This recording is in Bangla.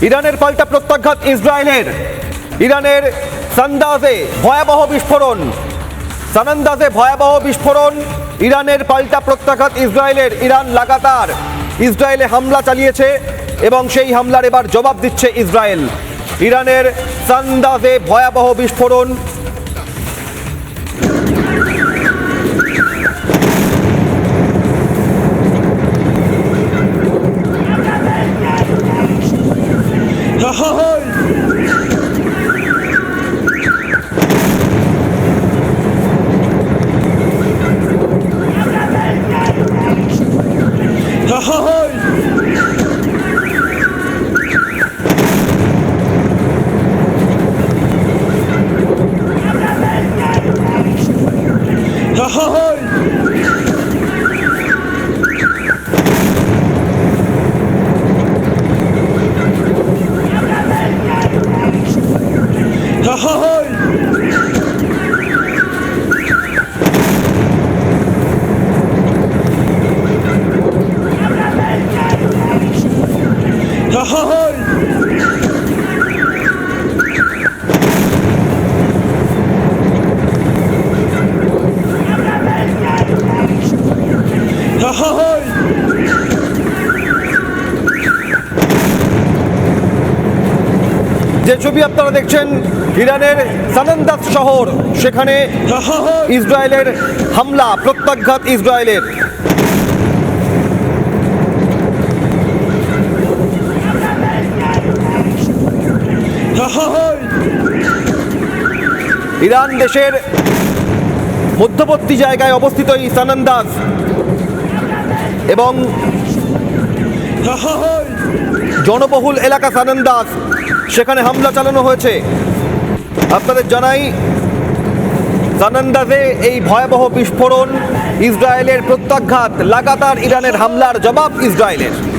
ইরানের পাল্টা প্রত্যাঘাত ইসরায়েলের। ইরানের সানন্দাজে ভয়াবহ বিস্ফোরণ। সানন্দাজে ভয়াবহ বিস্ফোরণ। ইরানের পাল্টা প্রত্যাঘাত ইসরায়েলের। ইরান লাগাতার ইসরায়েলে হামলা চালিয়েছে এবং সেই হামলার এবার জবাব দিচ্ছে ইসরায়েল। ইরানের সানন্দাজে ভয়াবহ বিস্ফোরণ। যে ছবি আপনারা দেখছেন ইরানের সানন্দাজ শহর, সেখানে ইসরায়েলের হামলা, প্রত্যাঘাত ইসরায়েলের। ইরান দেশের মধ্যবর্তী জায়গায় অবস্থিত এই সানন্দাজ এবং জনবহুল এলাকা সানন্দাজ, সেখানে হামলা চালানো হয়েছে। আপনাদের জানাই, সানন্দাজে এই ভয়াবহ বিস্ফোরণ, ইসরায়েলের প্রত্যাঘাত, লাগাতার ইরানের হামলার জবাব ইসরায়েলের।